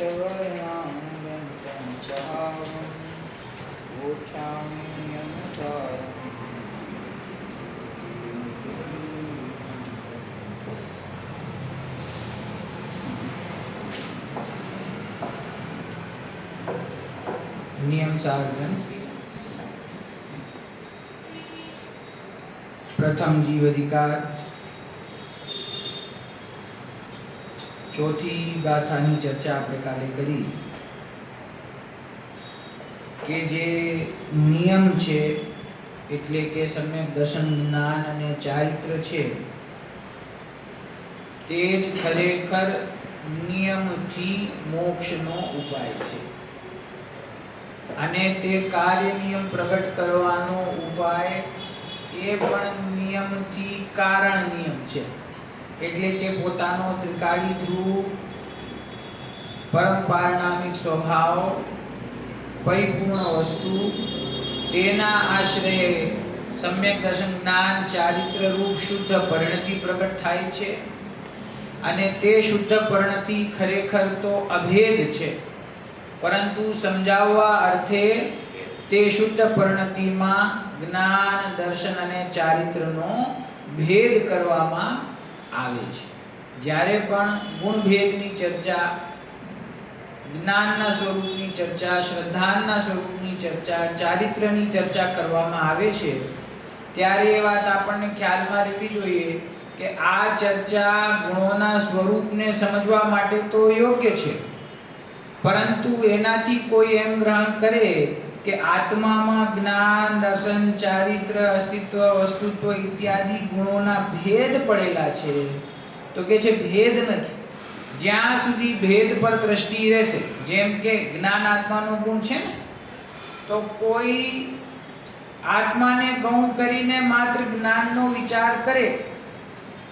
श्वेतवर्णाङ्गं सञ्चारं वोचाम्यनुसारम् नियम साधन प्रथम जीव अधिकार चौथी गाथानी चर्चा આપણે કાલે કરી કે જે નિયમ છે એટલે કે સમ્યક દર્શન જ્ઞાન અને ચારિત્ર છે તે જ ખરેખર નિયમથી મોક્ષનો ઉપાય છે અને તે કાર્ય નિયમ પ્રગટ કરવાનો ઉપાય એ પણ નિયમથી કારણ નિયમ છે એટલે કે પોતાનો ત્રિકાળી ધ્રુવ પરમ પારણામિક સ્વભાવ પરિપૂર્ણ વસ્તુ તેના આશ્રયે સમ્યક દર્શન જ્ઞાન ચારિત્ર રૂપ શુદ્ધ પરિણતિ પ્રગટ થાય છે અને તે શુદ્ધ પરિણતિ ખરેખર તો અભેદ છે પરંતુ સમજાવવા અર્થે તે શુદ્ધ પરિણતિમાં જ્ઞાન દર્શન અને ચારિત્રનો ભેદ કરવામાં આવે છે જ્યારે પણ ગુણ ભેદની ચર્ચા જ્ઞાનના સ્વરૂપની ચર્ચા શ્રદ્ધાના સ્વરૂપની ચર્ચા ચારિત્રની ચર્ચા કરવામાં આવે છે ત્યારે એ વાત આપણને ખ્યાલમાં રહેવી જોઈએ કે આ ચર્ચા ગુણોના સ્વરૂપને સમજવા માટે તો યોગ્ય છે પરંતુ એનાથી કોઈ એમ ગ્રહણ કરે કે આત્મામાં જ્ઞાન દર્શન ચારિત્ર અસ્તિત્વ વસ્તુત્વ ઇત્યાદિ ગુણોના ભેદ પડેલા છે તો કે છે ભેદ નથી જ્યાં સુધી ભેદ પર દ્રષ્ટિ રહેશે જેમ કે જ્ઞાન આત્માનો ગુણ છે ને તો કોઈ આત્માને ગૌણ કરીને માત્ર જ્ઞાનનો વિચાર કરે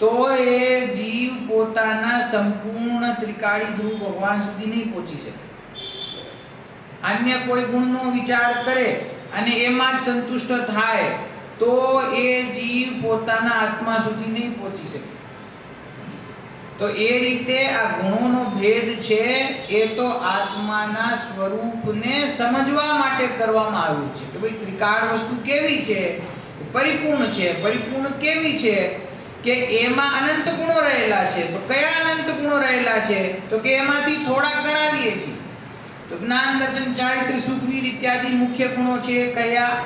તો એ જીવ પોતાના સંપૂર્ણ ત્રિકાળી ધ્રુવ ભગવાન સુધી નહીં પહોંચી શકે અન્ય કોઈ ગુણનો વિચાર કરે અને એમાં જ સંતુષ્ટ થાય તો એ જીવ પોતાના આત્મા સુધી નહીં પહોંચી શકે તો એ રીતે આ ગુણોનો ભેદ છે એ તો આત્માના સ્વરૂપને સમજવા માટે કરવામાં આવ્યું છે કે ભાઈ ત્રિકાળ વસ્તુ કેવી છે પરિપૂર્ણ છે પરિપૂર્ણ કેવી છે કે એમાં અનંત ગુણો રહેલા છે તો કયા અનંત ગુણો રહેલા છે તો કે એમાંથી થોડા ગણાવીએ છીએ તો જ્ઞાન દર્શન ચારિત્ર સુખવીર ઇત્યાદિ મુખ્ય ગુણો છે કયા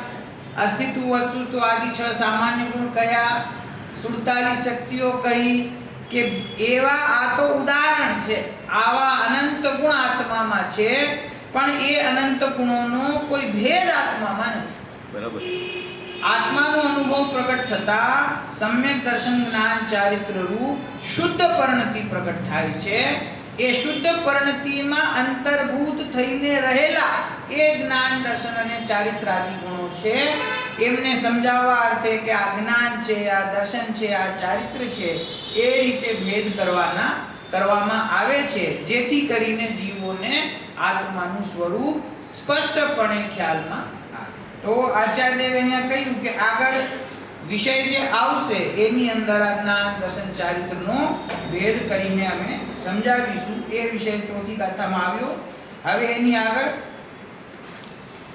અસ્તિત્વ વસ્તુત્વ આદિ 6 સામાન્ય ગુણ કયા 47 શક્તિઓ કઈ કે એવા આ તો ઉદાહરણ છે આવા અનંત ગુણ આત્મામાં છે પણ એ અનંત ગુણોનો કોઈ ભેદ આત્મામાં નથી બરાબર આત્માનો અનુભવ પ્રગટ થતા સમ્યક દર્શન જ્ઞાન ચારિત્ર રૂપ શુદ્ધ પરિણતિ પ્રગટ થાય છે એ શુદ્ધ પરિણતિમાં અંતર્ભૂત થઈને રહેલા એ જ્ઞાન દર્શન અને ચારિત્ર આદિ ગુણો છે એમને સમજાવવા અર્થે કે આ જ્ઞાન છે આ દર્શન છે આ ચારિત્ર છે એ રીતે ભેદ કરવામાં આવે છે જેથી કરીને જીવોને આત્માનું સ્વરૂપ સ્પષ્ટપણે ખ્યાલમાં આવે તો આચાર્યદેવે અહીંયા કહ્યું કે આગળ વિષય જે આવશે એની અંદર આ જ્ઞાન દર્શન ચારિત્રનો ભેદ કરીને અમે સમજાવીશું એ વિષય ચોથી ગાથામાં આવ્યો હવે એની આગળ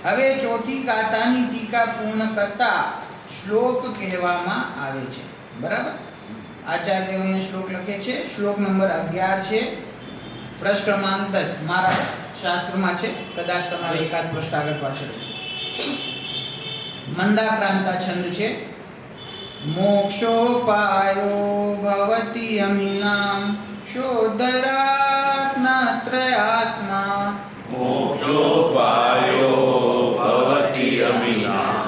હવે ચોથી ગાથાની ટીકા પૂર્ણ કરતા શ્લોક કહેવામાં આવે છે બરાબર આચાર્યદેવ અહીંયા શ્લોક લખે છે શ્લોક નંબર 11 છે પ્રશ્ન ક્રમાંક 10 મારા શાસ્ત્રમાં છે કદાચ તમારે એકાદ પ્રશ્ન આગળ પાછળ છે મંદાક્રાંતા છંદ છે મોક્ષોપાયો ભવતિ અમિનામ શોધરાત્માત્રયાત્મા મોક્ષોપાયો ભવતિ અમિનામ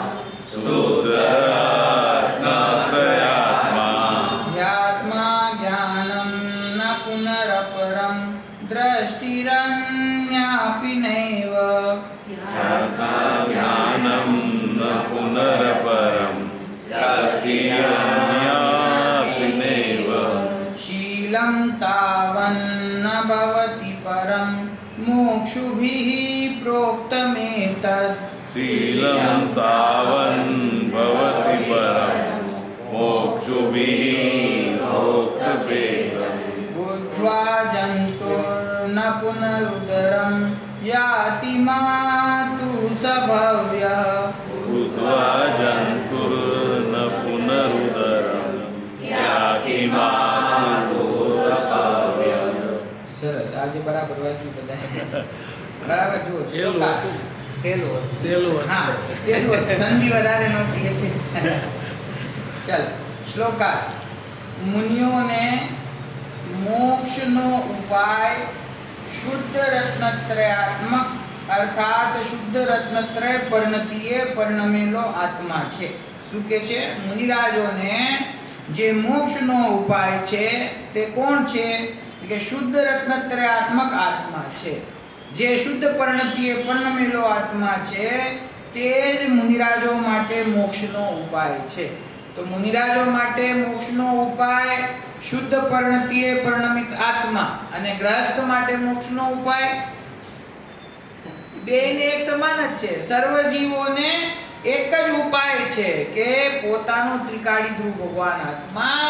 શોધરાત્માત્રયાત્મા યાત્મા જ્ઞાનમ ન પુનરપરમ દ્રષ્ટિરન્યાપી નૈવ યાત્મા જ્ઞાનમ ન પુનરપરમ દ્રષ્ટિરન્યાપી નૈવ શીલં તાવન્ન ભવતિ પરમ મોક્ષુભિઃ પ્રોક્તમેતत् શીલં તાવન ભવતિ પરમ મોક્ષુભિઃ પ્રોક્તમેતत् बुद्ध्वा जन्तुर्न पुनरुद યાતિ માતુ સભવ્યઃ ભૂત્વા જંતુર્ન પુનરુદરમ યાતિ માતુ સભવ્ય. સરસ. આજે બરાબર વાંચ્યું બધા. બરાબર જુઓ. શ્લોકા. સહેલું હા, સહેલું હતું. સંધિ વધારે નહોતી એટલે. ચાલ. શ્લોકા. મુનિઓને મોક્ષનો ઉપાય શુદ્ધ રત્નત્રયાત્મક અર્થાત શુદ્ધ રત્નત્રય પરિણતિએ પરિણમેલો આત્મા છે. શું કે છે? મુનિરાજોને જે મોક્ષનો ઉપાય છે તે કોણ છે? કે શુદ્ધ રત્નત્રયાત્મક આત્મા છે. જે શુદ્ધ પરિણતિએ પરિણમેલો આત્મા છે તે જ મુનિરાજો માટે મોક્ષનો ઉપાય છે. તો મુનિરાજો માટે મોક્ષનો ઉપાય શુદ્ધ પરિણતિએ પરિણમિત આત્મા અને ગ્રહસ્થ માટે મોક્ષનો ઉપાય બેને એક સમાન જ છે. સર્વ જીવોને એક જ ઉપાય છે કે પોતાનો ત્રિકાળી ધ્રુવ ભગવાન આત્મા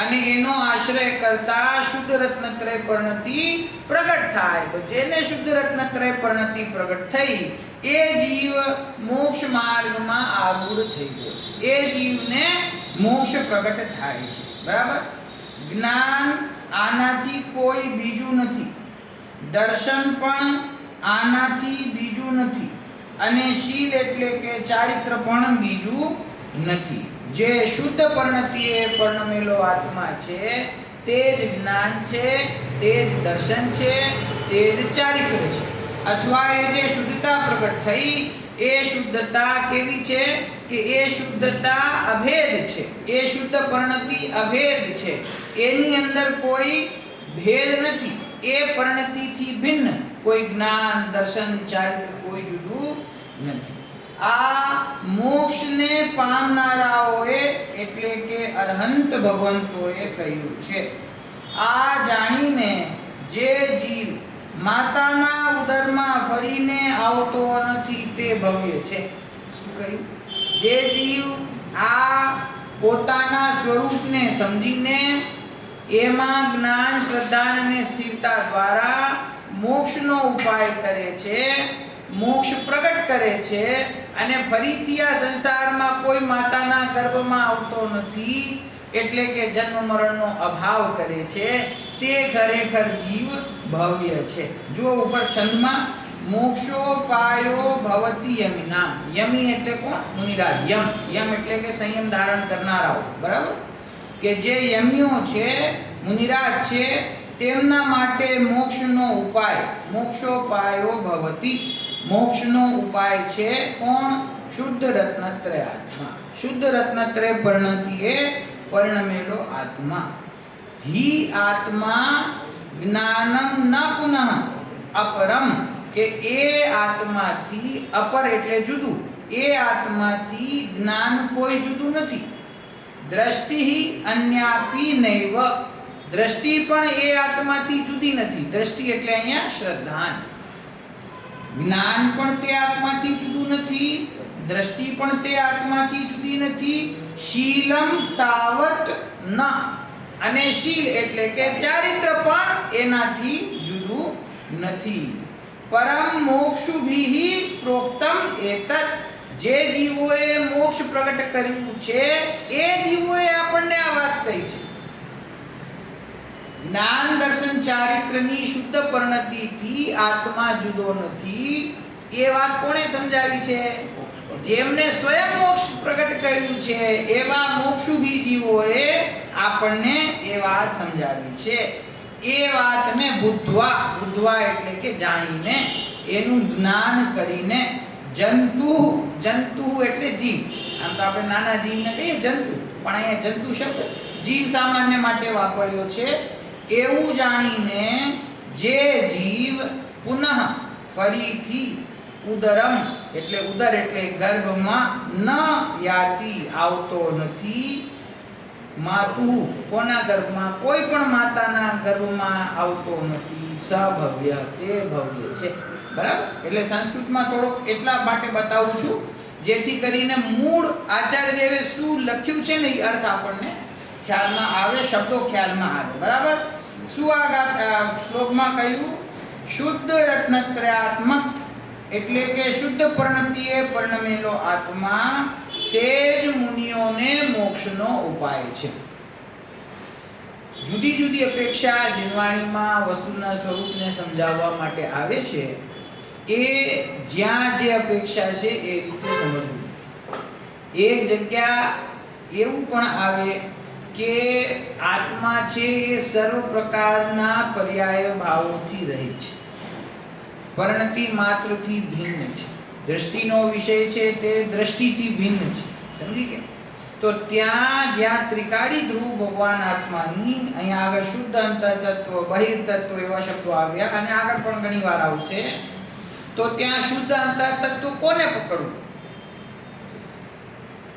અને એનો આશ્રય કરતા શુદ્ધ રત્નત્રય પરિણતિ પ્રગટ થાય. તો જેને શુદ્ધ રત્નત્રય પરિણતિ પ્રગટ થઈ એ જીવ મોક્ષ માર્ગમાં આરૂઢ થઈ ગયો. એ જીવને મોક્ષ પ્રગટ થાય છે. બરાબર? જ્ઞાન આનાથી કોઈ બીજું નથી. દર્શન પણ આનાથી બીજું નથી. અને શીલ એટલે કે ચારિત્ર પણ બીજું નથી. જે શુદ્ધ પરિણતિએ પરિણમેલો આત્મા છે તે જ જ્ઞાન છે, તે જ દર્શન છે, તે જ ચારિત્ર છે. અથવા એ જે શુદ્ધતા પ્રગટ થઈ એ શુદ્ધતા કેવી છે? કે એ શુદ્ધતા અભેદ છે. એ શુદ્ધ પરિણતિ અભેદ છે. એની અંદર કોઈ ભેદ નથી. એ પરિણતિથી ભિન્ન કોઈ જ્ઞાન, દર્શન, ચારિત્ર કોઈ જુદું નથી. આ મોક્ષને પામનારાઓએ એટલે કે અરહંત ભગવંતોએ કહ્યું છે. આ જાણીને જે જીવ માતાના ઉદરમાં ફરીને આવતો નથી તે ભવ્ય છે. શું કહ્યું? જે જીવ આ પોતાના સ્વરૂપને સમજીને એમાં જ્ઞાન, શ્રદ્ધા અને સ્થિરતા દ્વારા મોક્ષનો ઉપાય કરે છે, મોક્ષ પ્રગટ કરે છે અને ફરીથી આ સંસારમાં કોઈ માતાના ગર્ભમાં આવતો નથી એટલે કે જન્મ મરણનો અભાવ કરે છે, તે ખરેખર જીવ ભવ્ય છે. જો ઉપર છંદમાં મોક્ષોપાયો ભવતિ યમિનામ. યમી એટલે કોણ? મુનિરાજ. યમ યમ એટલે કે સંયમ ધારણ કરનારાઓ. બરાબર? કે જે યમીઓ છે, મુનિરાજ છે, તેમના માટે મોક્ષનો ઉપાય મોક્ષોપાયો ભવતિ. મોક્ષનો ઉપાય છે કોણ? શુદ્ધ રત્નત્રય આત્મા. શુદ્ધ રત્નત્રય પરિણતિએ પરિણમેલો આત્મા. હિ આત્મા જ્ઞાનમ ન પુનઃ અપરમ. કે એ આત્માથી, અપર એટલે જુદું, એ આત્માથી જ્ઞાન કોઈ જુદું નથી. દ્રષ્ટિ અન્યાપી નૈવ. દ્રષ્ટિ પણ એ આત્માથી જુદી નથી. દ્રષ્ટિ એટલે અહીંયા શ્રદ્ધાન. જ્ઞાન પણ તે આત્માથી જુદું નથી, દ્રષ્ટિ પણ તે આત્માથી જુદી નથી. શીલમ તાવત ન. અને શીલ એટલે કે ચારિત્ર પણ એનાથી જુદું નથી. પરમ મોક્ષુભિઃ પ્રોક્તમ એતત. જે જીવોએ મોક્ષ પ્રગટ કર્યું છે એ જીવોએ આપણને આ વાત કહી છે. જ્ઞાન, દર્શન, ચારિત્રની શુદ્ધ પરિણતિથી આત્મા જુદો નથી એ વાત કોણે સમજાવી છે? જેમને સ્વયં મોક્ષ પ્રગટ કર્યું છે એવા મોક્ષુભી જીવોએ આપણને એ વાત સમજાવી છે. એ વાતને બુદ્ધવા, બુદ્ધવા એટલે કે જાણીને, એનું જ્ઞાન કરીને, જંતુ, જંતુ એટલે જીવ. આમ તો આપણે નાના જીવને કહીએ જંતુ, પણ અહીંયા જંતુ શબ્દ જીવ સામાન્ય માટે વાપર્યો છે. એવું જાણીને જે જીવ પુનઃ ફરીથી ઉદરમ એટલે ઉદર એટલે ગર્ભમાં ન યાતિ આવતો નથી. માતુ કોના ગર્ભમાં? કોઈ પણ માતાના ગર્ભમાં આવતો નથી. સભવ્ય તે ભવ્ય છે. બરાબર? એટલે સંસ્કૃતમાં થોડોક એટલા માટે બતાવું છું જેથી કરીને મૂળ આચાર્યદેવે શું લખ્યું છે ને એ અર્થ આપણને ખ્યાલમાં આવે, શબ્દો ખ્યાલમાં આવે. બરાબર? શું આ શ્લોકમાં કહ્યું? શુદ્ધ રત્નત્રયાત્મક એટલે કે શુદ્ધ પરિણતિએ પરિણમેલો આત્મા તે જ મુનિઓને મોક્ષનો ઉપાય છે. જુદી જુદી અપેક્ષા જીવવાણીમાં વસ્તુના સ્વરૂપને સમજાવવા માટે આવે છે. એ જ્યાં જે અપેક્ષા છે એ રીતે સમજવું. એક જગ્યા એવું પણ આવે કે આત્મા છે એ સર્વ પ્રકારના પર્યાય ભાવોથી રહિત છે, પરિણતિ માત્રથી ભિન્ન છે, દ્રષ્ટિનો વિષય છે તે દ્રષ્ટિથી ભિન્ન છે. સમજી ગયા? તો ત્યાં જ્યાં ત્રિકાળી ધ્રુવ ભગવાન આત્માની, અહીંયા આગળ શુદ્ધ અંતરતત્વ, બહિર્તત્વ એવા શબ્દો આવ્યા અને આગળ પણ ઘણી વાર આવશે. તો ત્યાં શુદ્ધ અંતરતત્વ કોને પકડવું?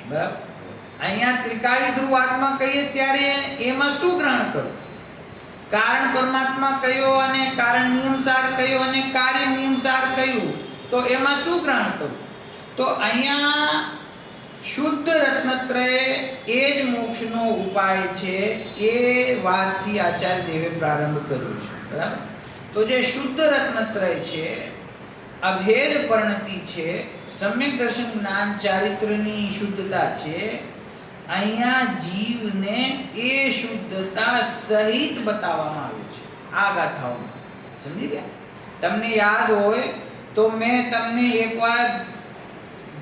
બરાબર. અહીંયા ત્રિકાળી ધ્રુવ આત્મા કહીએ ત્યારે એમાં શું ગ્રહણ કરવું? કારણ પરમાત્મા કયો અને કારણ નિયમસાર કયો અને કાર્ય નિયમસાર કયું, તો એમાં શું ગ્રહણ કરવું? તો અહીંયા શુદ્ધ રત્નત્રય એ જ મોક્ષનો ઉપાય છે એ વાતથી આચાર્ય દેવે પ્રારંભ કર્યો છે. બરાબર. તો જે શુદ્ધ રત્નત્રય છે, અભેદ પરિણતિ છે, સમ્યક દર્શન જ્ઞાન ચારિત્ર્યની શુદ્ધતા છે, અહીંયા જીવને એ શુદ્ધતા સહિત બતાવવામાં આવ્યું છે આ ગાથાઓમાં. સમજી ગયા? તમને યાદ હોય તો મેં તમને એકવાર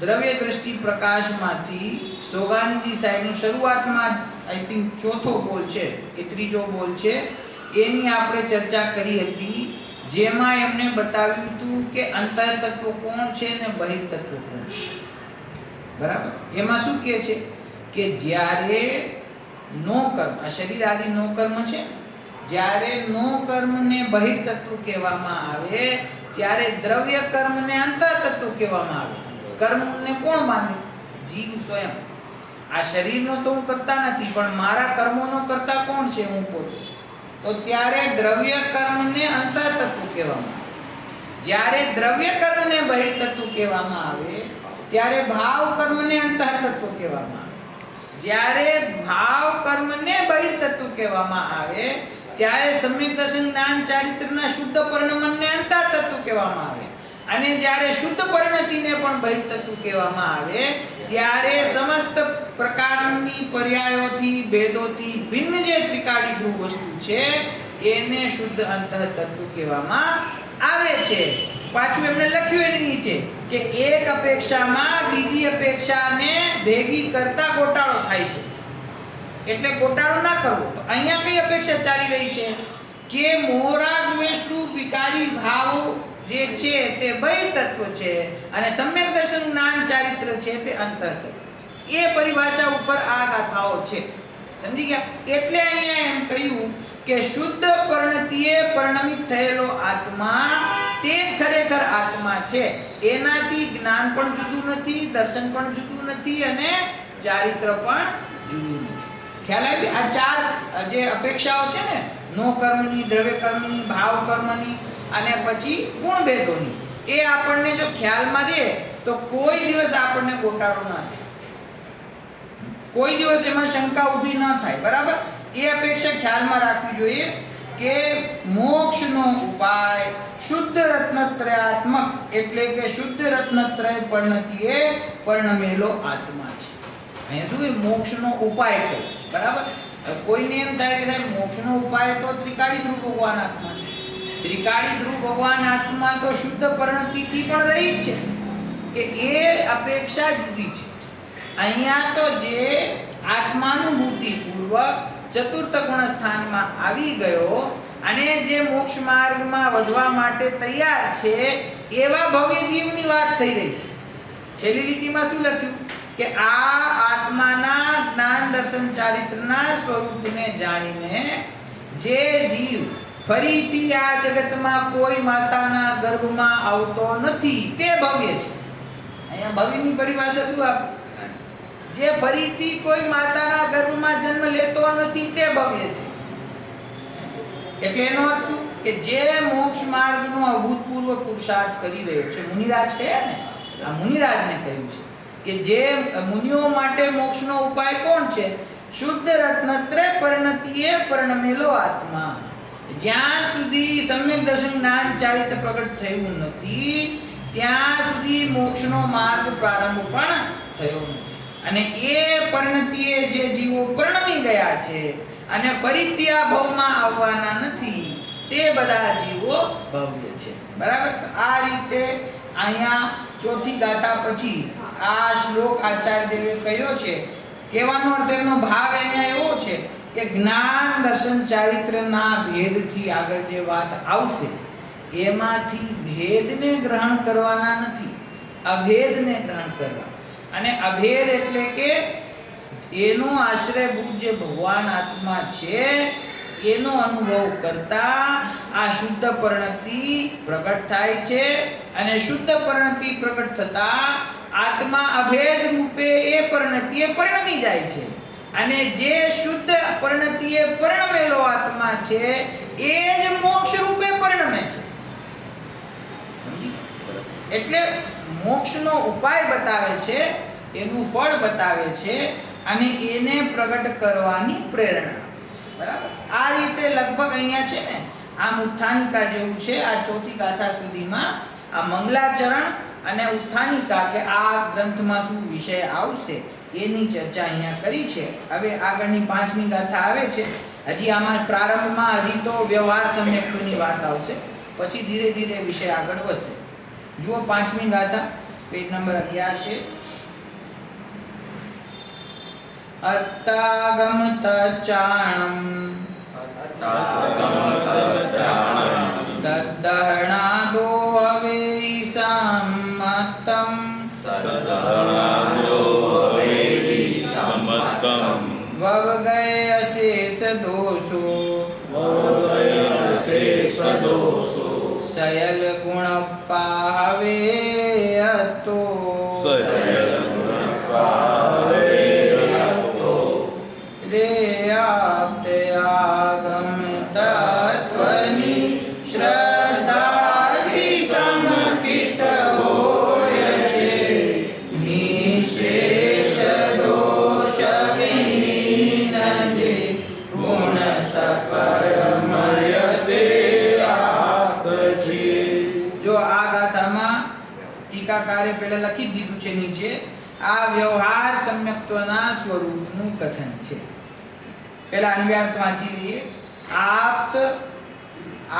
દ્રવ્ય દ્રષ્ટિ પ્રકાશમાંથી સોગાનજી સાહેબનું શરૂઆતમાં આઈ થિંક ચોથો બોલ છે કે ત્રીજો બોલ છે, એની આપણે ચર્ચા કરી હતી, જેમાં એમને બતાવ્યું હતું કે અંતરતત્વ કોણ છે ને બહિર્તત્વ કોણ છે. બરાબર. એમાં શું કહે છે કે જ્યારે નો કર્મ, આ શરીર આદિ નો કર્મ છે, જ્યારે નો કર્મને બહિર્તત્વ કહેવામાં આવે ત્યારે દ્રવ્ય કર્મને અંતરતત્વ કહેવામાં આવે. કર્મને કોણ બાંધે? જીવ સ્વયં. આ શરીરનો તો હું કરતા નથી, પણ મારા કર્મોનો કરતા કોણ છે? હું પોતે. તો ત્યારે દ્રવ્ય કર્મને અંતરતત્વ કહેવામાં આવે. જ્યારે દ્રવ્ય કર્મને બહિર્તત્વ કહેવામાં આવે ત્યારે ભાવ કર્મને અંતરતત્વ કહેવામાં આવે. જ્યારે ભાવ કર્મને બહિર્તત્વ કહેવામાં આવે ત્યારે સમ્યક દર્શન જ્ઞાન ચારિત્ર્યના શુદ્ધ પરિણમને અંતરતત્વ કહેવામાં આવે. અને જ્યારે શુદ્ધ પરિણતિને પણ બહિર્તત્વ કહેવામાં આવે ત્યારે સમસ્ત પ્રકારની પર્યાયોથી ભેદોથી ભિન્ન જે ત્રિકાળી ધ્રુવ વસ્તુ છે એને શુદ્ધ અંતરતત્વ કહેવામાં આવે છે. પાછું એમણે લખ્યું એની નીચે કે એક અપેક્ષામાં બીજી અપેક્ષાને ભેગી કરતા ગોટાળો થાય છે, એટલે ગોટાળો ના કરવો. તો અહીંયા કઈ અપેક્ષા ચાલી રહી છે કે મોહરાગ દ્વેષરૂપ વિકારી ભાવ જે છે તે બહિર્તત્વ છે અને સમ્યક દર્શન જ્ઞાન ચારિત્ર છે તે અંતરતત્વ છે. એ પરિભાષા ઉપર આ ગાથાઓ છે. સમજી ગયા? એટલે અહીંયા એમ કહ્યું કે શુદ્ધ પરિણતિએ પરિણમિત થયેલો આત્મા તે જ ખરેખર આત્મા છે. એનાથી જ્ઞાન પણ જુદું નથી, દર્શન પણ જુદું નથી અને ચારિત્ર પણ જુદું નથી. ખ્યાલ આવી? આ ચાર જે અપેક્ષાઓ છે ને, નો કર્મની, દ્રવ્ય કર્મની, ભાવ કર્મની અને પછી ગુણ ભેદોની, એ આપણને જો ખ્યાલમાં રહે તો કોઈ દિવસ આપણને ગોટાળો ના થાય, કોઈ દિવસ એમાં શંકા ઊભી ન થાય. બરાબર. એ અપેક્ષા ખ્યાલમાં રાખવી જોઈએ કે મોક્ષનો ઉપાય શુદ્ધ રત્નત્રયાત્મક એટલે કે શુદ્ધ રત્નત્રય પરિણતિએ પરિણમેલો આત્મા છે. અહીંયા શું એ મોક્ષનો ઉપાય કહ્યું. બરાબર. કોઈને એમ થાય કે સાહેબ મોક્ષનો ઉપાય તો ત્રિકાળી ધ્રુવ ભગવાન આત્મા છે. ત્રિકાળી ધ્રુવ ભગવાન આત્મા તો શુદ્ધ પરિણતિથી પણ રહી છે કે એ અપેક્ષા જુદી છે. અહીંયા તો જે આત્માનુભૂતિ પૂર્વક ચતુર્થ ગુણ સ્થાનમાં આવી ગયો અને જે મોક્ષ માર્ગમાં વધવા માટે તૈયાર છે એવા ભવ્ય જીવની વાત થઈ રહી છે. છેલ્લી લીટીમાં શું લખ્યું કે આ આત્માના જ્ઞાન દર્શન ચારિત્રના સ્વરૂપને જાણીને જે જીવ ફરીથી આ જગતમાં કોઈ માતાના ગર્ભમાં આવતો નથી તે ભવ્ય છે. અહીંયા ભવ્યની પરિભાષા શું આપ? જે ફરીથી કોઈ માતાના ગર્ભમાં જન્મ લેતો નથી તે ભવ્ય છે. એટલે એનો અર્થ શું કે જે મોક્ષ માર્ગનો અભૂતપૂર્વ પુરુષાર્થ કરી રહ્યો છે, મુનિરાજ કહ્યા ને, આ મુનિરાજને કહ્યું છે કે જે મુનિઓ માટે મોક્ષનો ઉપાય કોણ છે? શુદ્ધ રત્નત્રય પરિણતિએ પરિણમેલો આત્મા. જ્યાં સુધી સમ્યક દર્શન જ્ઞાન ચારિત્ર પ્રગટ થયું નથી ત્યાં સુધી મોક્ષનો માર્ગ પ્રારંભ પણ થયો નથી. અને એ પરિણતિએ જે જીવો પરણમી ગયા છે અને ફરીથી આ ભવમાં આવવાના નથી તે બધા જીવો ભવ્ય છે. બરાબર. આ રીતે અહીંયા ચોથી ગાથા પછી આ શ્લોક આચાર્ય દેવે કહ્યો છે. કહેવાનો અર્થ એનો ભાવ અહીંયા એવો છે કે જ્ઞાન દર્શન ચારિત્રના ભેદથી આગળ જે વાત આવશે એમાંથી ભેદને ગ્રહણ કરવાના નથી, અભેદને ગ્રહણ કરવા. અને અભેદ એટલે કે એનો આશ્રયભૂત જે ભગવાન આત્મા છે એનો અનુભવ કરતા આ શુદ્ધ પરિણતિ પ્રગટ થાય છે. અને શુદ્ધ પરિણતિ પ્રગટ થતા આત્મા અભેદ રૂપે એ પરિણતિએ પરિણમી જાય છે. અને જે શુદ્ધ પરિણતિએ પરિણમેલો આત્મા છે એ જ મોક્ષ રૂપે પરિણમે છે. એટલે મોક્ષનો ઉપાય બતાવે છે, એનું ફળ બતાવે છે અને એને પ્રગટ કરવાની પ્રેરણા. બરાબર. આ રીતે લગભગ અહીંયા છે ને આમ ઉત્થાનિકા જેવું છે. આ ચોથી ગાથા સુધીમાં આ મંગલાચરણ અને ઉત્થાનિકા કે આ ગ્રંથમાં શું વિષય આવશે એની ચર્ચા અહીંયા કરી છે. હવે આગળની 5મી ગાથા આવે છે. હજી આમાં પ્રારંભમાં હજી તો વ્યવહાર સમ્યક્તની વાત આવશે, પછી ધીરે ધીરે વિષય આગળ વધશે. જુઓ 5મી ગાથા, પેજ નંબર 11 છે. અત્તાગમ તચાણમ સદ્દહણાદો અવેઈસામત્તમ વવગય અશેષ દોષો સયલ ગુણ પાવે અતો રે આપતે આગમ તત્વની શ્રદ્ધાથી સમર્પિત હોય છે. નિશેષ દોષ વિહીન જે ગુણ સકળમય તે આપ છે. જો આ ગાથામાં ટીકાકારે પહેલા લખી દીધું છે નીચે, આ વ્યવહાર સમ્યક્ત્વના સ્વરૂપનું કથન છે. પહેલા અન્વયાર્થ વાંચી લઈએ. આપ્ત,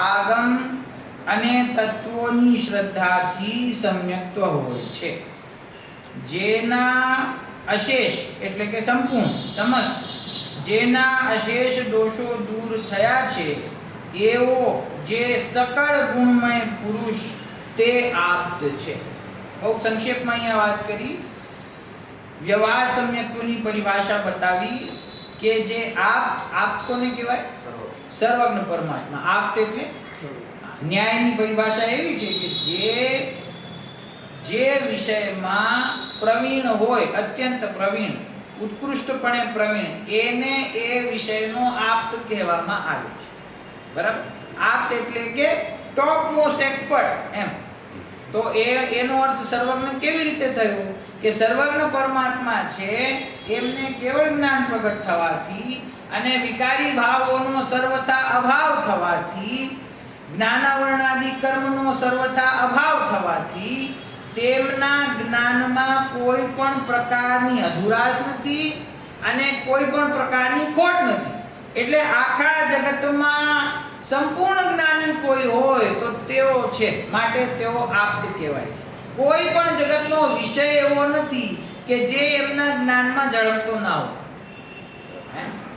આગમ અને તત્વોની શ્રદ્ધાથી સમ્યક્ત્વ હોય છે. જેના અશેષ એટલે કે સંપૂર્ણ સમસ્ત જેના અશેષ દોષો દૂર થયા છે એવો જે સકળ ગુણમય પુરુષ તે આપ્ત છે. બહુ સંક્ષેપમાં અહીંયા વાત કરી. વ્યવહાર સમ્યક્ત્વની પરિભાષા બતાવી કે જે આપ કોને કહેવાય? સર્વજ્ઞ પરમાત્મા. આપ એટલે ન્યાયની પરિભાષા એવી છે કે જે વિષયમાં પ્રવીણ હોય, અત્યંત પ્રવીણ, ઉત્કૃષ્ટપણે પ્રવીણ, એને એ વિષયનો આપ્ત કહેવામાં આવે છે. બરાબર. આપ્ત એટલે કે ટોપ મોસ્ટ એક્સપર્ટ એમ. તો એનો અર્થ સર્વજ્ઞ કેવી રીતે થયો કે સર્વજ્ઞ પરમાત્મા છે એમને કેવળ જ્ઞાન પ્રગટ થવાથી અને વિકારી ભાવોનો સર્વથા અભાવ થવાથી, જ્ઞાનાવરણાદિ કર્મનો સર્વથા અભાવ થવાથી તેમના જ્ઞાનમાં કોઈ પણ પ્રકારની અધુરાશ નથી અને કોઈ પણ પ્રકારની ખોટ નથી. એટલે આખા જગતમાં સંપૂર્ણ જ્ઞાની કોઈ હોય તો તેઓ છે, માટે તેઓ આપ્ત કહેવાય છે. કોઈ પણ જગતનો વિષય એવો નથી કે જે એમના જ્ઞાનમાં ઝળકતો ના હોય.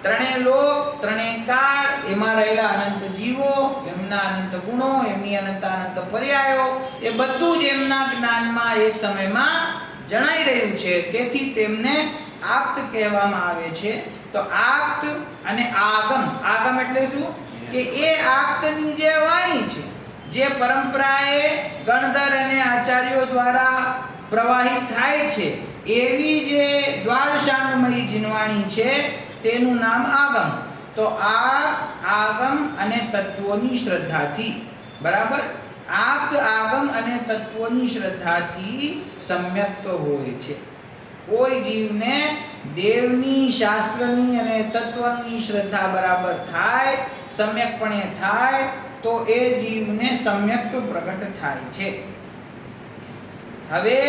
ત્રણેય લોક, ત્રણેય કાળ, એમાં રહેલા અનંત જીવો, એમના અનંત ગુણો, એમની અનંત પર્યાયો, એ બધું જ એમના જ્ઞાનમાં એક સમયમાં જણાઈ રહ્યું છે. તેથી તેમને આપ્ત કહેવામાં આવે છે. તો આપ્ત અને આગમ, આગમ એટલે શું કે એ આપ્તની જે વાણી છે, જે પરંપરાએ ગણધર અને આચાર્યો દ્વારા પ્રવાહિત થાય છે, એવી જે દ્વાદશાંગમયી જીનવાણી છે તેનું નામ આગમ. તો આ આગમ અને તત્વોની શ્રદ્ધાથી, બરાબર, આપ્ત આગમ અને તત્વોની શ્રદ્ધાથી સમ્યક્ત હોય છે. કોઈ જીવને દેવની, શાસ્ત્રની અને તત્વની શ્રદ્ધા બરાબર થાય, સમ્યકપણે થાય તો એ જીવને સમ્યક્ત્વ પ્રગટ થાય છે. હવે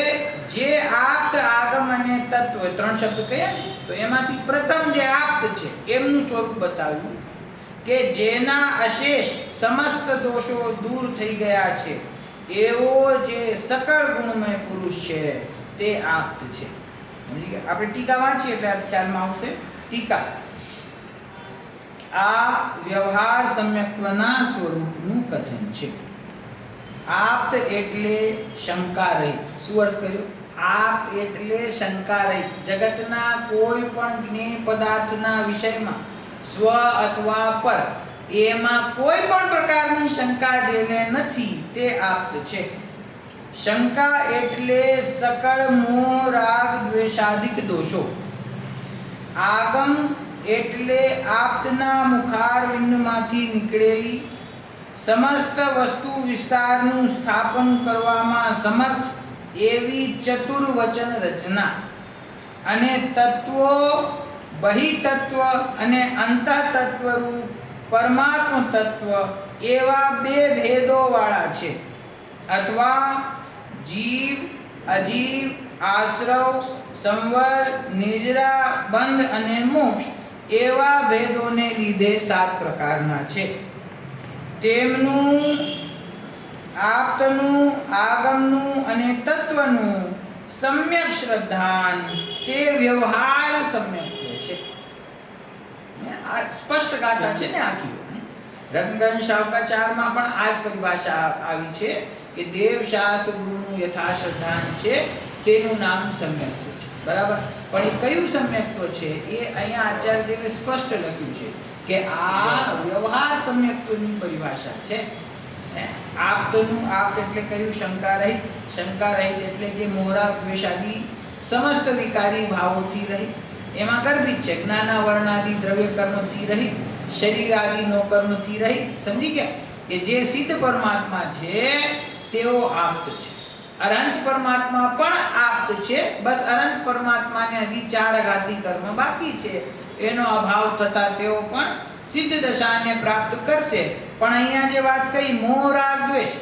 જે આપ્ત, આગમ અને તત્વ 3 શબ્દ કયા ને, તો એમાંથી પ્રથમ જે આપ્ત છે એમનું સ્વરૂપ બતાવ્યું કે જેના અશેષ સમસ્ત દોષો દૂર થઈ ગયા છે એવો જે સકળ ગુણમય પુરુષ છે તે આપ્ત છે. સમજી ગયા? આપણે ટીકા વાંચીએ એટલે આ ખ્યાલમાં આવશે. ટીકા: આ વ્યવહાર સમ્યક્ત્વના સ્વરૂપનું કથન છે. આપ્ત એટલે શંકા રહિત. શું અર્થ કર્યો? આપ્ત એટલે શંકા રહિત. જગતના કોઈ પણ જ્ઞેય પદાર્થના વિષયમાં સ્વ અથવા પર એમાં કોઈ પણ પ્રકારની શંકા જેને નથી તે આપ્ત છે. શંકા એટલે સકળ મોહ રાગ દ્વેષાદિક દોષો. આગમ એટલે આપ્તના મુખારવિંદમાંથી નીકળેલી સમસ્ત વસ્તુ વિસ્તારનું સ્થાપન કરવામાં સમર્થ એવી ચતુર્વચન રચના. અને તત્વો બહિતત્વ અને અંતઃતત્વ રૂપ પરમાત્મ તત્વ એવા 2 ભેદો વાળા છે. અથવા જીવ, અજીવ, આશ્રવ, સંવર, નિજરા, બંધ અને મોક્ષ એવા ભેદોને લીધે 7 પ્રકારના છે. તેમનું આપ્તનું, આગમનું અને તત્વનું સમ્યક શ્રદ્ધાન તે વ્યવહાર સમ્યક્ત્વ છે. આ સ્પષ્ટ ગાથા છે ને આખી. રત્નગંજ શાવકાચારમાં પણ આ જ પરિભાષા આવી છે કે દેવ શાસ્ત્ર ગુરુનું યથાશ્રદ્ધાન છે તેનું નામ સમ્યક્ત્વ છે. બરાબર? પણ એ કયું સમ્યક્ત્વ છે એ અહીંયા આચાર્યદેવે સ્પષ્ટ લખ્યું છે કે આ વ્યવહાર સમ્યક્ત્વની પરિભાષા છે. આપ્તનું, આપ્ત એટલે કયું? શંકા રહિત. શંકા રહિત એટલે કે મોહરાગ દ્વેષાદી સમસ્ત વિકારી ભાવોથી રહિત. એમાં ગર્ભિત છે. જ્ઞાનાવરણાદી દ્રવ્ય કર્મથી રહિત, શરીર આદિનો કર્મથી રહિત. સમજી ગયા? કે જે સિદ્ધ પરમાત્મા છે તેઓ આપ્ત છે. અનંત પરમાત્મા પણ આપ્ત છે. બસ અનંત પરમાત્માને હજી 4 ઘાતી કર્મ બાકી છે. એનો અભાવ થતા તેઓ પણ સિદ્ધ દશાને પ્રાપ્ત કરશે. પણ અહીંયા જે વાત કહી મોહ રાગ દ્વેષ,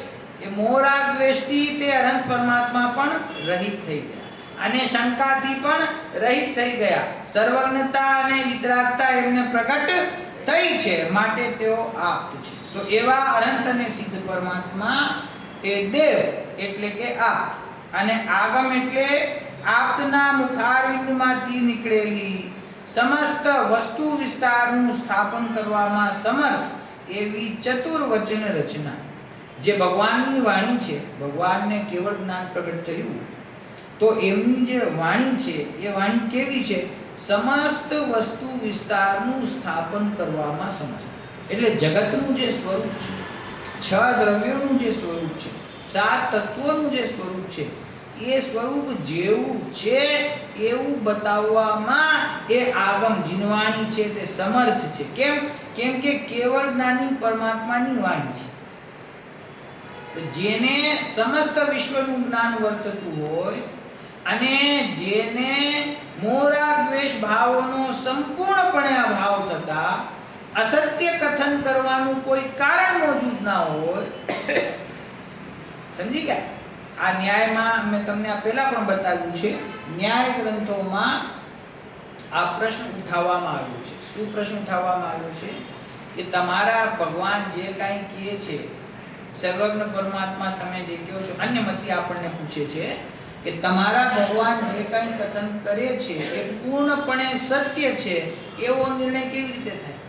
એ મોહ રાગ દ્વેષથી તે અનંત પરમાત્મા પણ રહિત થઈ ગયા અને શંકાથી પણ રહિત થઈ ગયા. સર્વજ્ઞતા અને વિતરાગતા એમને પ્રગટ થઈ છે, માટે તેઓ આપ્ત છે. તો એવા અનંત અને સિદ્ધ પરમાત્મા એ દેવ એટલે કે આપ્ત. અને આગમ એટલે આપ્તના મુખારવિંદમાંથી નીકળેલી સમસ્ત વસ્તુ વિસ્તારનું સ્થાપન કરવામાં સમર્થ એવી ચતુર્વચન રચના. જે ભગવાનની વાણી છે, ભગવાનને કેવળ જ્ઞાન પ્રગટ થયું તો એમની જે વાણી છે એ વાણી કેવી છે? સમસ્ત વસ્તુ વિસ્તારનું સ્થાપન કરવામાં સમર્થ. એટલે જગતનું જે સ્વરૂપ છે, 6 દ્રવ્યોનું જે સ્વરૂપ છે, 7 તત્વોનું જે સ્વરૂપ છે, એ સ્વરૂપ જેવું છે એવું બતાવવામાં એ આગમ જીનવાણી છે તે સમર્થ છે. કેમ? કેમ કે કેવળ જ્ઞાની પરમાત્માની વાણી છે. તો જેને સમસ્ત વિશ્વનું જ્ઞાન વર્તતું હોય અને જેને મોહરાગ દ્વેષ ભાવોનો સંપૂર્ણપણે અભાવ થતા અસત્ય કથન કરવાનું કોઈ કારણ મોજૂદ ના હોય. સમજી ગયા? આ ન્યાયમાં મેં તમને આ પહેલા પણ બતાવ્યું છે. ન્યાય ગ્રંથોમાં આ પ્રશ્ન ઉઠાવવામાં આવ્યો છે. શું પ્રશ્ન ઉઠાવવામાં આવ્યો છે? કે તમારા ભગવાન જે કાંઈ કહે છે, સર્વજ્ઞ પરમાત્મા તમે જે કહો છો, અન્ય મતી આપણને પૂછે છે કે તમારા ભગવાન જે કાંઈ કથન કરે છે એ પૂર્ણપણે સત્ય છે એવો નિર્ણય કેવી રીતે થાય?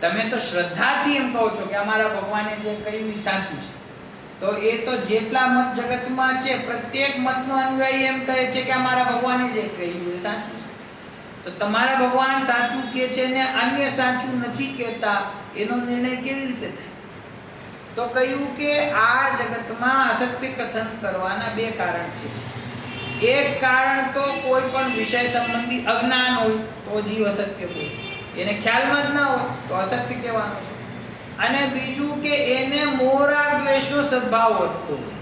તમે તો શ્રદ્ધાથી એમ કહો છો કે અમારા ભગવાને જે કહ્યું એ સાચું છે. તો એ તો જેટલા મત જગતમાં છે પ્રત્યેક મતનો અનુયાયી એમ કહે છે કે અમારા ભગવાને જે કહ્યું એ સાચું છે. તો તમારા ભગવાન સાચું કહે છે ને અન્ય સાચું નથી કહેતા, એનો નિર્ણય કેવી રીતે થાય? તો કહ્યું કે આ જગતમાં અસત્ય કથન કરવાના 2 કારણ છે. એક કારણ તો કોઈ પણ વિષય સંબંધી અજ્ઞાન હોય તો જીવ અસત્ય બોલે, એને ખ્યાલમાં જ ના હોય તો અસત્ય કહેવાનો છે. અને બીજું કે એને મોહરાગ દ્વેષનો સદ્ભાવ વધતો હોય.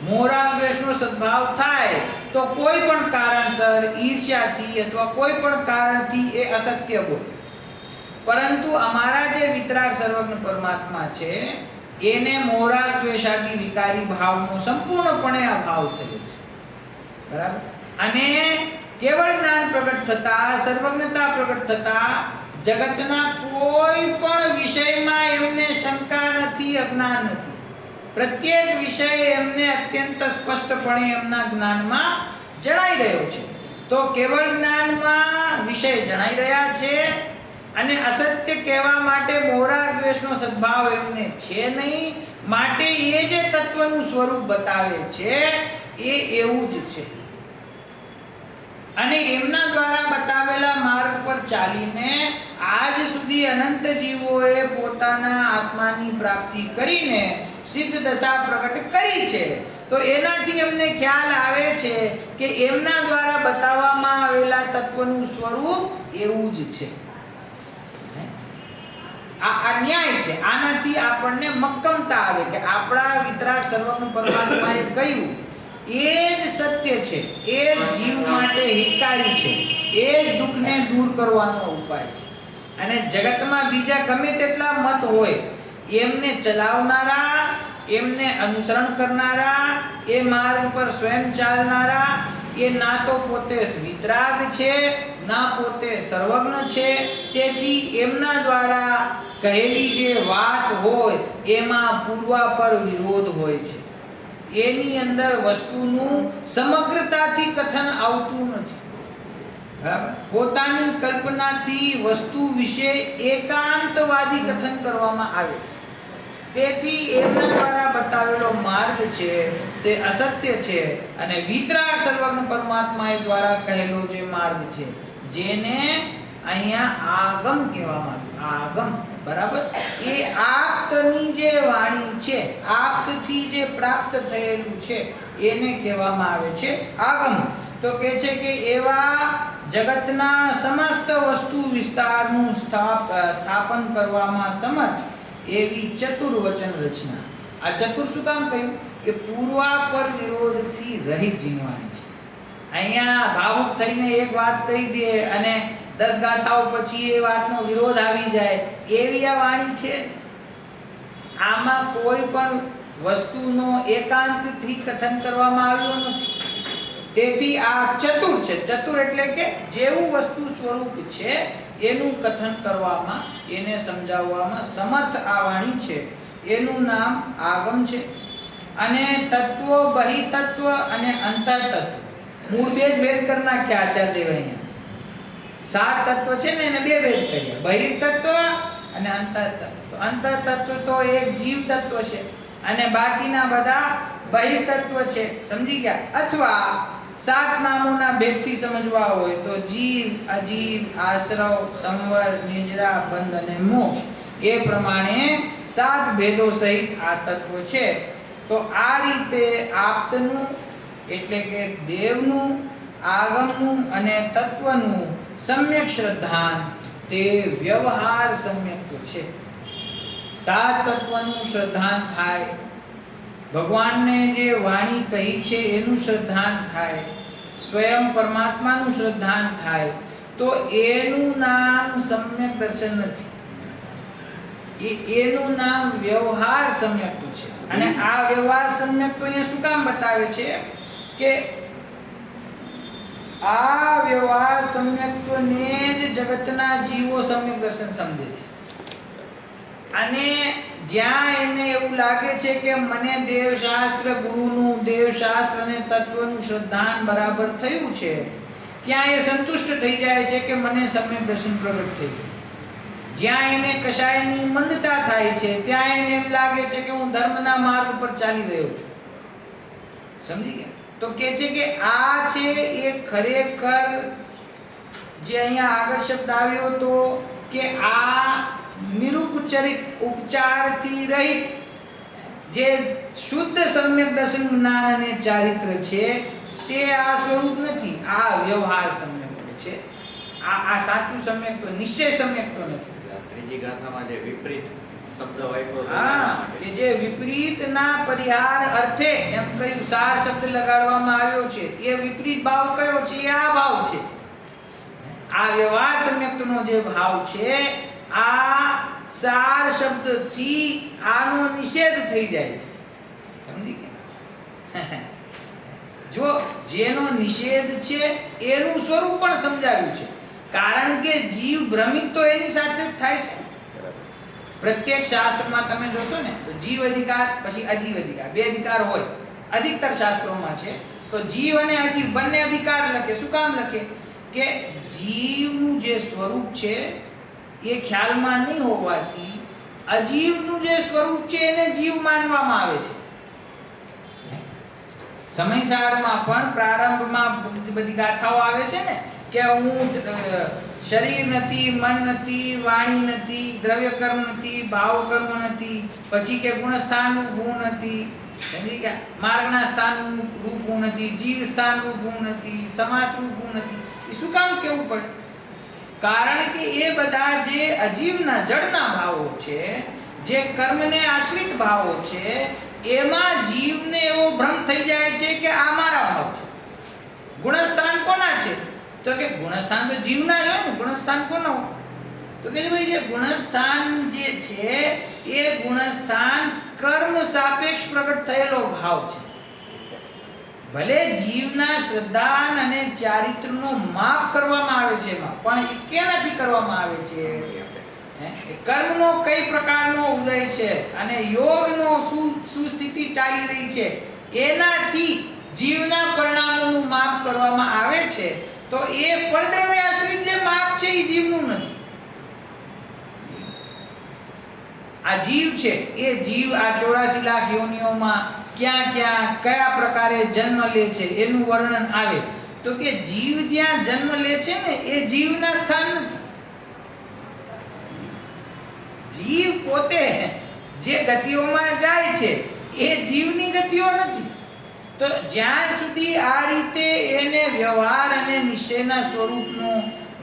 મોહરાગ દ્વેષનો સદ્ભાવ થાય તો કોઈ પણ કારણસર ઈર્ષ્યાથી અથવા કોઈ પણ કારણથી એ અસત્ય બોલે. પરંતુ અમારા જે વિતરાગ સર્વજ્ઞ પરમાત્મા છે એને મોહરાગ દ્વેષાદી વિકારી ભાવનો સંપૂર્ણપણે અભાવ થયો છે, બરાબર. અને કેવળ જ્ઞાન પ્રગટ થતા, સર્વજ્ઞતા પ્રગટ થતા જગતના કોઈ પણ વિષયમાં એમને શંકા નથી, અજ્ઞાન નથી. પ્રત્યેક વિષય એમને અત્યંત સ્પષ્ટપણે એમના જ્ઞાનમાં જણાઈ રહ્યો છે. તો કેવળ જ્ઞાનમાં વિષય જણાઈ રહ્યા છે અને અસત્ય કહેવા માટે મોહરાગ દ્વેષનો સદ્ભાવ એમને છે નહીં, માટે એ જે તત્વનું સ્વરૂપ બતાવે છે એ એવું જ છે. અને એમના દ્વારા બતાવેલા માર્ગ પર ચાલીને આજ સુધી અનંત જીવોએ પોતાના આત્માની પ્રાપ્તિ કરીને સિદ્ધ દશા પ્રગટ કરી છે. તો એનાથી અમને ખ્યાલ આવે છે કે એમના દ્વારા બતાવવામાં આવેલા તત્વનું સ્વરૂપ એવું જ છે. આ ન્યાય છે. આનાથી આપણને મક્કમતા આવે કે આપણા વિતરાગ સર્વજ્ઞ પરમાત્માએ કહ્યું એ જ સત્ય છે, એ જ જીવ માટે હિતકારી છે, એ જ દુઃખને દૂર કરવાનો ઉપાય છે. અને જગતમાં બીજા ગમે તેટલા મત હોય, એમને ચલાવનારા, એમને અનુસરણ કરનારા, એ માર્ગ પર સ્વયં ચાલનારા, એ ના તો પોતે વિતરાગ છે, ના પોતે સર્વજ્ઞ છે. તેથી એમના દ્વારા કહેલી જે વાત હોય એમાં પૂર્વાપર વિરોધ હોય છે. એની અંદર વસ્તુનું સમગ્રતાથી કથન આવતું નથી, બરાબર. પોતાની કલ્પનાથી વસ્તુ વિશે એકાંતવાદી કથન કરવામાં આવે છે. તેથી એમના દ્વારા બતાવેલો માર્ગ છે તે અસત્ય છે અને વિતરાગ સર્વજ્ઞ પરમાત્મા દ્વારા કહેલો જે માર્ગ છે જેને અહીંયા આગમ કહેવામાં આવે. આગમ, બરાબર. એ આપ્તની જે વાણી છે, આપ્તથી જે પ્રાપ્ત થયેલું છે એને કહેવામાં આવે છે આગમ. તો કહે છે કે એવા જગતના સમસ્ત વસ્તુ વિસ્તારનું સ્થાપન કરવામાં સમર્થ એવી ચતુર્વચન રચના. આ ચતુર શું કામ કહ્યું? કે પૂર્વાપર વિરોધથી રહિત જીવવાની છે. અહીંયા ભાવુક થઈને એક વાત કહી દે અને 10 ગાથાઓ પછી એ વાતનો વિરોધ આવી જાય, એવી આ વાણી છે. આમાં કોઈ પણ વસ્તુનો એકાંતથી કથન કરવામાં આવ્યો નથી. તેથી આ ચતુર છે. ચતુર એટલે કે જેવું વસ્તુ સ્વરૂપ છે એનું કથન કરવામાં, એને સમજાવવામાં સમર્થ આ વાણી છે. એનું નામ આગમ છે. અને તત્વ, બહિતત્વ અને અંતરતત્વ, મૂળ બે જ ભેદ કરી નાખ્યા આચાર્ય અહીંયા. 7 તત્વ છે ને એને 2 ભેદ કર્યા, બહિર્તત્વ અને અંતરતત્વ. તો અંતરતત્વ તો એક જીવ તત્વ છે અને બાકીના બધા બહિર્તત્વ છે. સમજી ગયા? અથવા 7 નામોના ભેદથી સમજવા હોય તો જીવ, અજીવ, આશ્રવ, સંવર, નિજરા, બંધ અને મોક્ષ, એ પ્રમાણે 7 ભેદો સહિત આ તત્વ છે. તો આ રીતે આપ્તનું એટલે કે દેવનું, આગમનું અને તત્વનું સમ્યક શ્રદ્ધાન તે વ્યવહાર સમ્યક છે. 7 તત્વનું શ્રદ્ધાન થાય, ભગવાનને જે વાણી કહી છે એનું શ્રદ્ધાન થાય, સ્વયં પરમાત્માનું શ્રદ્ધાન થાય, તો એનું નામ સમ્યક દર્શન નથી, એનું નામ વ્યવહાર સમ્યક છે. અને આ વ્યવહાર સમ્યક તો અહીંયા શું કામ બતાવે છે કે આ વ્યવહાર સમ્યક્તને જ જગતના જીવો સમ્યક દર્શન સમજે છે. અને જ્યાં એને એવું લાગે છે કે મને દેવશાસ્ત્ર ગુરુનું, દેવશાસ્ત્ર અને તત્વનું શ્રદ્ધાન બરાબર થયું છે, ત્યાં એ સંતુષ્ટ થઈ જાય છે કે મને સમ્યક દર્શન પ્રગટ થઈ ગયું. જ્યાં એને કશાયની મંદતા થાય છે ત્યાં એને એમ લાગે છે કે હું ધર્મના માર્ગ પર ચાલી રહ્યો છું. સમજી ગયા? તો કહે છે કે આ છે એ ખરેખર જે અહીંયા આગળ શબ્દ આવ્યો તો કે આ નિરુપચારિક, ઉપચારથી રહિત જે શુદ્ધ સમ્યક દર્શન જ્ઞાન અને ચારિત્ર છે તે આ સ્વરૂપ નથી, આ વ્યવહાર સમ્યક છે. આ સાચું સમ્યક તો, નિશ્ચય સમ્યક તો નથી. ત્રીજી ગાથામાં જે વિપરીત શબ્દ વાપર્યો કે જે વિપરીતના પરિહાર અર્થે એમ કહ્યું સાર શબ્દ લગાડવામાં આવ્યો છે, એ વિપરીત ભાવ કયો છે? એ આ ભાવ છે. આ વ્યવહાર સમ્યક્તનો જે ભાવ છે આ સાર શબ્દથી આનો નિષેધ થઈ જાય છે. સમજી ગયા? જો જેનો નિષેધ છે એનું સ્વરૂપ પણ સમજાવ્યું છે, કારણ કે જીવ ભ્રમિત તો એની સાથે જ થાય છે. પ્રત્યેક શાસ્ત્રમાં તમે જોશો ને તો જીવ અધિકાર પછી અજીવ અધિકાર બે અધિકાર હોય. અધિકતર શાસ્ત્રોમાં છે તો જીવ અને અજીવ બંને અધિકાર લખે. શું કામ લખે? કે જીવનું જે સ્વરૂપ છે એ ખ્યાલમાં નહીં હોવાથી અજીવનું જે સ્વરૂપ છે એને જીવ માનવામાં આવે છે. સમયસારમાં પણ પ્રારંભમાં બધી ગાથાઓ આવે છે ને કે હું શરીર નથી, મન નથી, વાણી નથી, દ્રવ્ય કર્મ નથી, ભાવ કર્મ નથી, પછી કે ગુણ સ્થાનનું ગુણ નથી, સમજી ગયા? માર્ગના સ્થાનનું રૂપ ગુણ નથી, જીવ સ્થાનનું ગુણ નથી, સમાસનું ગુણ નથી. એ શું કામ કેવું પડે? કારણ કે એ બધા જે અજીવના જડના ભાવો છે, જે કર્મને આશ્રિત ભાવો છે, એમાં જીવને એવો ભ્રમ થઈ જાય છે કે આ મારા ભાવ છે. ગુણસ્થાન કોના છે? તો કે ગુણસ્થાન તો જીવના જ હોય ને. ગુણસ્થાન કોના હોય? તો કે ભાઈ જે ગુણસ્થાન જે છે એ ગુણસ્થાન કર્મ સાપેક્ષ પ્રગટ થયેલો ભાવ છે. ભલે જીવના શ્રદ્ધા અને ચારિત્રનો માપ કરવામાં આવે છે એમાં, પણ એ કેનાથી કરવામાં આવે છે? કર્મનો કઈ પ્રકારનો ઉદય છે અને યોગનો શું સ્થિતિ ચાલી રહી છે એનાથી જીવના પરિણામોનું માપ કરવામાં આવે છે. તો એ પરદ્રવ્ય આશ્રિત જે માપ છે એ જીવનું નથી. આ જીવ છે એ જીવ આ 84 લાખ યોનિઓમાં ક્યાં ક્યાં કયા પ્રકારે જન્મ લે છે એનું વર્ણન આવે. તો કે જીવ જ્યાં જન્મ લે છે ને એ જીવના સ્થાન નથી. જીવ પોતે જે ગતિઓમાં જાય છે એ જીવની ગતિઓ નથી. તો જ્યાં સુધી આ રીતે એને વ્યવહાર અને નિશ્ચયના સ્વરૂપનો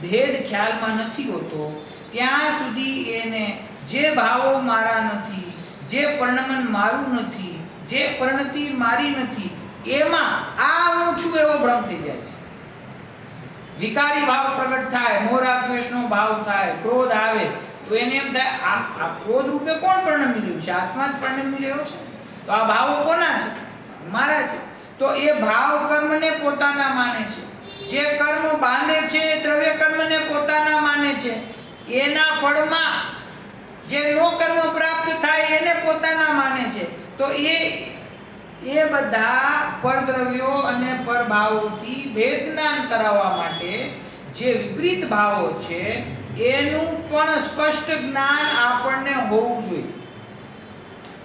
ભેદ ખ્યાલમાં નથી હોતો ત્યાં સુધી એને જે ભાવો મારા નથી, જે પરિણમન મારું નથી, જે પરિણતિ મારી નથી, એમાં આ હું છું એવો ભ્રમ થઈ જાય છે. વિકારી ભાવ પ્રગટ થાય, મોરાગ દ્વેષનો ભાવ થાય, ક્રોધ આવે તો એને એમ થાય આ ક્રોધ રૂપે કોણ પરિણમી રહ્યું છે? આત્મા જ પરિણમી રહ્યો છે. તો આ ભાવો કોના છે? મારા છે. તો એ ભાવ કર્મને પોતાના માને છે. જે કર્મ બાંધે છે એ દ્રવ્ય કર્મને પોતાના માને છે. એના ફળમાં જે નો કર્મ પ્રાપ્ત થાય એને પોતાના માને છે. તો એ બધા પરદ્રવ્યો અને પરભાવોથી ભેદ જ્ઞાન કરાવવા માટે જે વિપરીત ભાવો છે એનું પણ સ્પષ્ટ જ્ઞાન આપણને હોવું જોઈએ.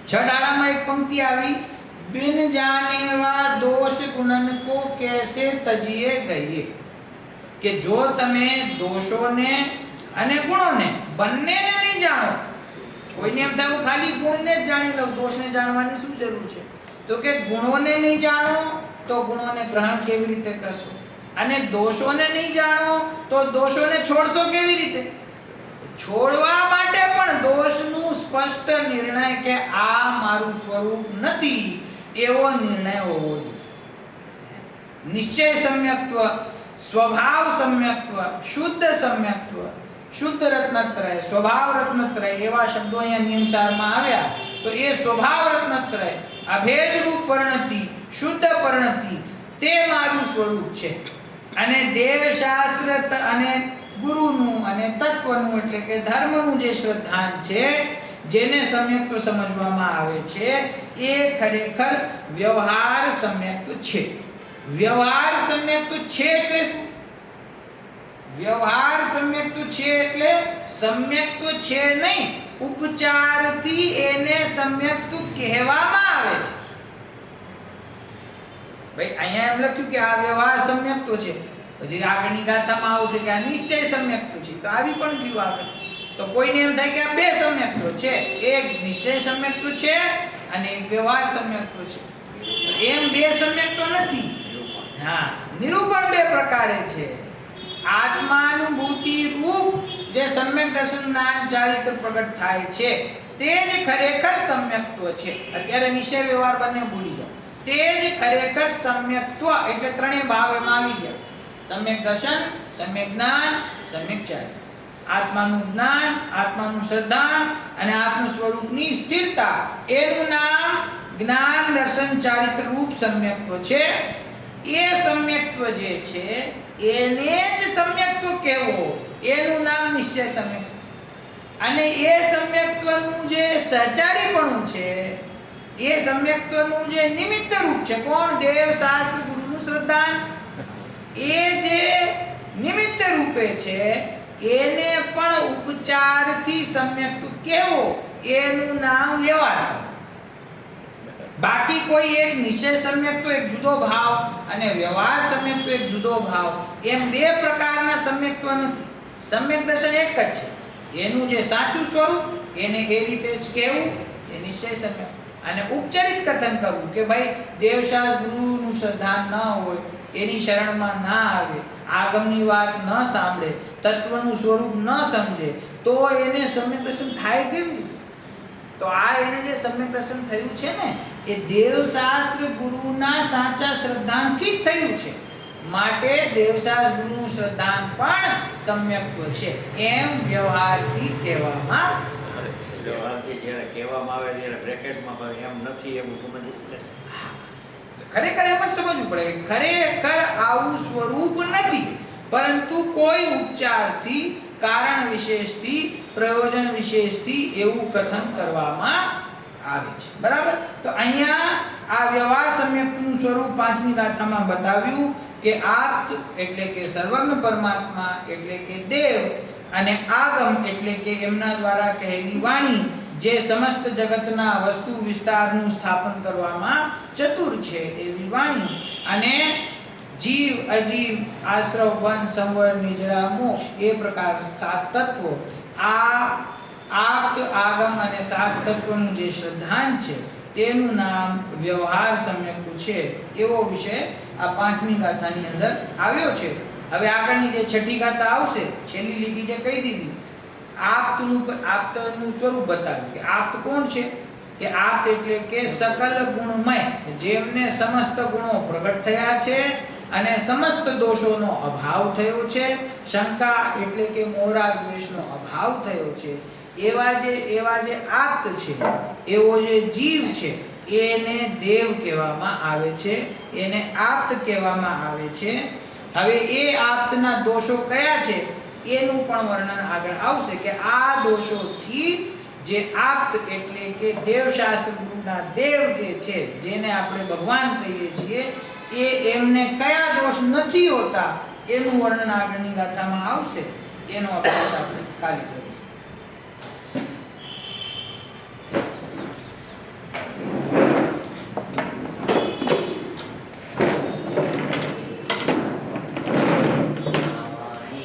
છડાળામાં એક પંક્તિ આવી, બિન જાનેવા દોષ ગુણન કો કેસે તજીએ ગઈએ. કે જો તમે દોષોને અને ગુણોને બંનેને નહીં જાણો, કોઈને એમ થાય હું ખાલી ગુણને જ જાણી લઉં, દોષને જાણવાની શું જરૂર છે? તો કે ગુણોને નહીં જાણો તો ગુણોને ગ્રહણ કેવી રીતે કરશો? અને દોષોને નહીં જાણો તો દોષોને છોડશો કેવી રીતે? છોડવા માટે પણ દોષનું સ્પષ્ટ નિર્ણય કે આ મારું સ્વરૂપ નથી એવો નિર્ણય હોવો જોઈએ. નિશ્ચય સમ્યક્ત્વ, સ્વભાવ સમ્યક્ત્વ, શુદ્ધ સમ્યક્ત્વ, શુદ્ધ રત્નત્રય, સ્વભાવ રત્નત્રય એવા શબ્દો અહીંયા નિયમસારમાં આવ્યા. તો એ સ્વભાવ રત્નત્રય, અભેદ રૂપ પરિણતિ, શુદ્ધ પરિણતિ તે મારું સ્વરૂપ છે. અને દેવશાસ્ત્ર અને ગુરુનું અને તત્વનું એટલે કે ધર્મનું જે શ્રદ્ધાન છે જેને સમ્યક્ત્વ સમજવામાં આવે છે એ ખરેખર વ્યવહાર સમ્યક્ત્વ છે. વ્યવહાર સમ્યક્ત્વ છે એટલે શું? વ્યવહાર સમ્યક્ત્વ છે એટલે સમ્યક્ત્વ છે નહીં, ઉપચારથી એને સમ્યક્ત્વ કહેવામાં આવે છે. ભાઈ અહીંયા એમ લખ્યું કે આ વ્યવહાર સમ્યક્ત્વ છે, પછી આગળની ગાથામાં આવશે કે આ નિશ્ચય સમ્યક્ત્વ છે, તો આવી પણ ગયું આગળ. તો કોઈને એમ થાય કે આ બે સમ્યક્ત્વ છે, એક નિશ્ચય સમ્યક્ત્વ છે અને એક વ્યવહાર સમ્યક્ત્વ છે. એમ બે સમ્યક્ત્વ નથી. હા, નિરૂપણ બે પ્રકારે છે. આત્માનુભૂતિ રૂપ જે સમ્યક દર્શન જ્ઞાન ચારિત્ર પ્રગટ થાય છે તે જ ખરેખર સમ્યક્ત્વ છે. અત્યારે નિશ્ચય વ્યવહાર બંને ભૂલી જાઓ. તે જ ખરેખર સમ્યક્ત્વ એટલે ત્રણેય ભાવ એમાં આવી ગયા. સમ્યક દર્શન, સમ્યક જ્ઞાન, સમ્યક ચારિત્ર. આત્માનું જ્ઞાન, આત્માનું શ્રદ્ધાન અને આત્મ સ્વરૂપની સ્થિરતા, એનું નામ જ્ઞાન દર્શન ચારિત્ર રૂપ સમ્યક્ત્વ છે. એ સમ્યક્ત્વ જે છે એને જ સમ્યક્ત્વ કહેવો, એનું નામ નિશ્ચય સમ્યક્ત્વ. અને એ સમ્યક્ત્વનું જે સહચારીપણું છે, એ સમ્યક્ત્વનું જે નિમિત્ત રૂપ છે, કોણ? દેવ, શાસ્ત્ર, ગુરુનું શ્રદ્ધાન. એ જે નિમિત્ત રૂપે છે એને પણ ઉપચારથી સમ્યક્ત્વ કહેવો, એનું નામ વ્યવહાર સમ્યક્ત્વ. બાકી કોઈ એક નિશ્ચય સમ્યક્ત્વ એક જુદો ભાવ અને વ્યવહાર સમ્યક્ત્વ એક જુદો ભાવ, એમ બે પ્રકારના સમ્યક્ત્વ નથી. સમ્યક દર્શન એક જ છે. એનું જે સાચું સ્વરૂપ એને એ રીતે જ કહેવું, એ નિશ્ચય સમ્યક. અને ઉપચારિત કથન કરવું કે ભાઈ દેવશાસ્ત્ર ગુરુનું શ્રદ્ધાન ન હોય, એની શરણમાં ના આવે, આગમની વાત ન સાંભળે, તત્વનું સ્વરૂપ ન સમજે, તો એને સમ્યક દર્શન થાય કેવી રીતે? તો આ એને જે સમ્યક દર્શન થયું છે ને, એ દેવશાસ્ત્ર ગુરુના સાચા શ્રદ્ધાનથી જ થયું છે. માટે દેવશાસ્ત્ર ગુરુનું શ્રદ્ધાન પણ સમ્યક્ત્વ છે, એમ વ્યવહારથી કહેવામાં. વ્યવહારથી જ્યારે કહેવામાં આવે ત્યારે બ્રેકેટમાં હોય એમ નથી એવું સમજવું પડે. ખરેખર એમ જ સમજવું પડે. ખરેખર આવું સ્વરૂપ નથી, પરંતુ કોઈ ઉપચારથી, કારણ વિશેષથી, પ્રયોજન વિશેષથી એવું કથન કરવામાં આવે છે. બરાબર? તો અહીંયા આ વ્યવહાર સમ્યક્તનું સ્વરૂપ પાંચમી ગાથામાં બતાવ્યું કે આપ્ત એટલે કે સર્વજ્ઞ પરમાત્મા એટલે કે દેવ, અને આગમ એટલે કે એમના દ્વારા કહેલી વાણી, જે સમસ્ત જગતના વસ્તુ વિસ્તારનું સ્થાપન કરવામાં ચતુર છે એવી વાણી, અને જીવ, અજીવ, આશ્રવ, વન, સંવર, નિજરા, મોક્ષ, એ પ્રકાર સાત તત્વો. આ આપ્ત, આગમ અને સાત તત્વનું જે શ્રદ્ધાન છે તેનું નામ વ્યવહાર સમ્યક્ત્વ છે. એવો વિષય આ પાંચમી ગાથાની અંદર આવ્યો છે. હવે આગળની જે છઠ્ઠી ગાથા આવશે, છેલ્લી લીટી જે કહી દીધી, આપ્તનું સ્વરૂપ બતાવ્યું કે આપ્ત કોણ છે? કે આપ્ત એટલે કે સકલ ગુણમય, જેમને સમસ્ત ગુણો પ્રગટ થયા છે અને સમસ્ત દોષોનો અભાવ થયો છે. શંકા એટલે કે મોરા દ્વેષનો અભાવ થયો છે. એવા જે આપ્ત છે, એવો જે જીવ છે, એને દેવ કહેવામાં આવે છે, એને આપ્ત કહેવામાં આવે છે. હવે એ આપ્તના દોષો કયા છે એનું પણ વર્ણન આગળ આવશે કે આ દોષોથી જે આપ્ત એટલે કે દેવશાસ્ત્ર ગુરુના દેવ જે છે, જેને આપણે ભગવાન કહીએ છીએ, એ એમને કયા દોષ નથી હોતા એનું વર્ણન આગળની ગાથામાં આવશે. એનો અભ્યાસ આપણે કાલે કરીશું.